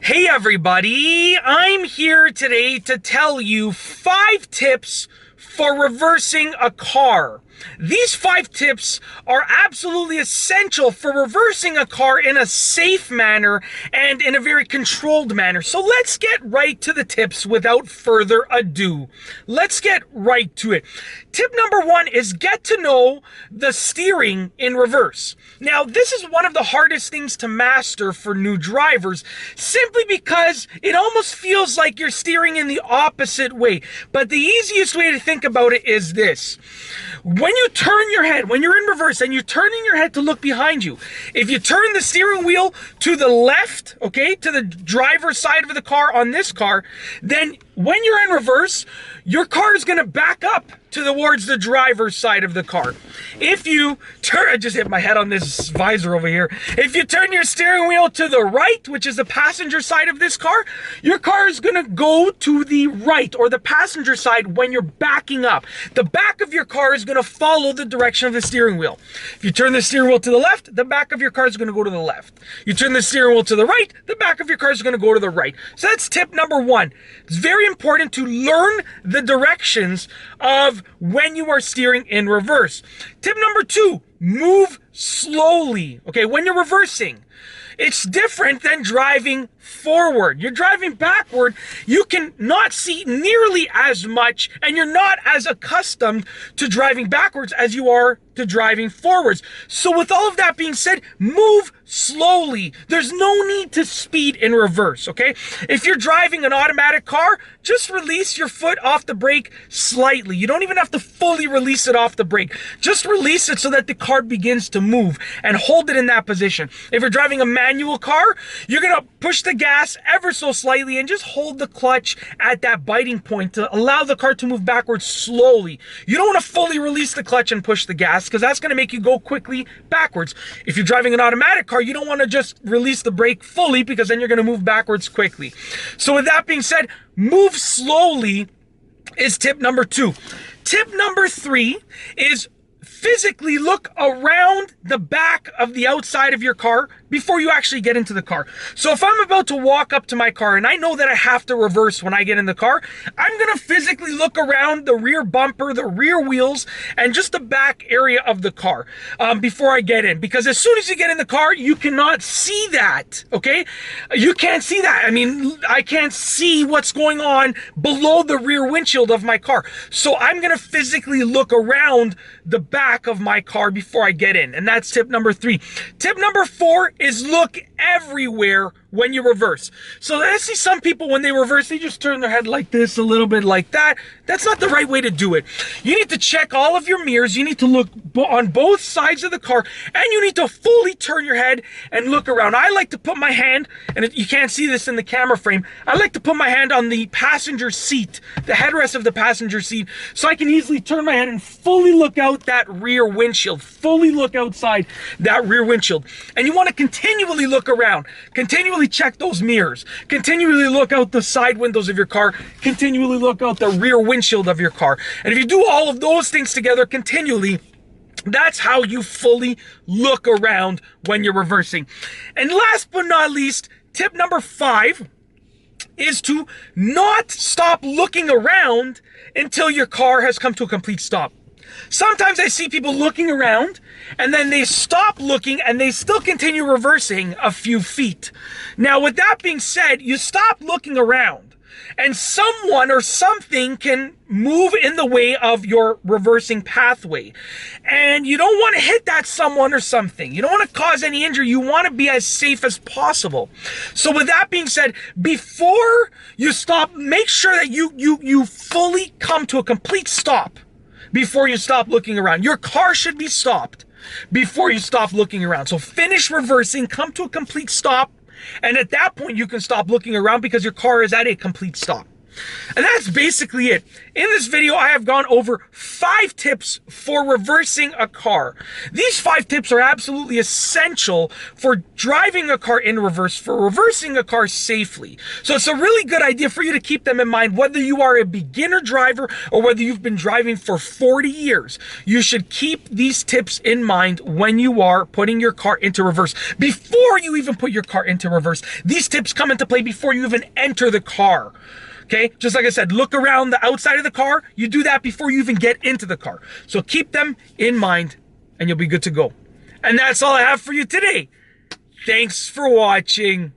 Hey everybody, I'm here today to tell you 5 tips for reversing a car. These 5 tips are absolutely essential for reversing a car in a safe manner and in a very controlled manner. So let's get right to the tips without further ado. Let's get right to it. Tip number 1 is get to know the steering in reverse. Now, this is one of the hardest things to master for new drivers, simply because it almost feels like you're steering in the opposite way. But the easiest way to think about it is this. When you turn your head, when you're in reverse and you're turning your head to look behind you, if you turn the steering wheel to the left, okay, to the driver's side of the car on this car, then when you're in reverse, your car is going to back up towards the driver's side of the car. If you turn, I just hit my head on this visor over here. If you turn your steering wheel to the right, which is the passenger side of this car, your car is going to go to the right or the passenger side when you're backing up. The back of your car is going to follow the direction of the steering wheel. If you turn the steering wheel to the left, the back of your car is going to go to the left. You turn the steering wheel to the right, the back of your car is going to go to the right. So that's tip number 1. It's very important to learn the directions of when you are steering in reverse. Tip number 2, move slowly. Okay, when you're reversing, it's different than driving forward. You're driving backward, you can not see nearly as much, and you're not as accustomed to driving backwards as you are to driving forwards. So with all of that being said, move slowly. There's no need to speed in reverse, okay? If you're driving an automatic car, just release your foot off the brake slightly. You don't even have to fully release it off the brake. Just release it so that the car begins to move and hold it in that position. If you're driving a manual car, you're gonna push the gas ever so slightly and just hold the clutch at that biting point to allow the car to move backwards slowly. You don't want to fully release the clutch and push the gas, because that's going to make you go quickly backwards. If you're driving an automatic car, you don't want to just release the brake fully, because then you're going to move backwards quickly. So with that being said, move slowly is tip number 2. Tip number 3 is physically look around the back of the outside of your car before you actually get into the car. So if I'm about to walk up to my car and I know that I have to reverse when I get in the car, I'm gonna physically look around the rear bumper, the rear wheels, and just the back area of the car before I get in. Because as soon as you get in the car, you cannot see that, okay? You can't see that. I mean, I can't see what's going on below the rear windshield of my car. So I'm gonna physically look around the back of my car before I get in. And that's tip number 3. Tip number 4 is look everywhere when you reverse. So I see some people when they reverse, they just turn their head like this, a little bit like that. That's not the right way to do it. You need to check all of your mirrors. You need to look on both sides of the car, and you need to fully turn your head and look around. I like to put my hand, and you can't see this in the camera frame, I like to put my hand on the passenger seat, the headrest of the passenger seat, so I can easily turn my head and fully look out that rear windshield, fully look outside that rear windshield. And you want to continually look around, continually check those mirrors, continually look out the side windows of your car, continually look out the rear windshield of your car. And if you do all of those things together continually, that's how you fully look around when you're reversing. And last but not least, tip number 5 is to not stop looking around until your car has come to a complete stop. Sometimes I see people looking around and then they stop looking and they still continue reversing a few feet. Now, with that being said, you stop looking around and someone or something can move in the way of your reversing pathway. And you don't want to hit that someone or something. You don't want to cause any injury. You want to be as safe as possible. So with that being said, before you stop, make sure that you fully come to a complete stop before you stop looking around. Your car should be stopped before you stop looking around. So finish reversing, come to a complete stop, and at that point you can stop looking around because your car is at a complete stop. And that's basically it. In this video, I have gone over 5 tips for reversing a car. These 5 tips are absolutely essential for driving a car in reverse, for reversing a car safely. So it's a really good idea for you to keep them in mind, whether you are a beginner driver or whether you've been driving for 40 years. You should keep these tips in mind when you are putting your car into reverse. Before you even put your car into reverse, these tips come into play before you even enter the car. Okay, just like I said, look around the outside of the car. You do that before you even get into the car. So keep them in mind and you'll be good to go. And that's all I have for you today. Thanks for watching.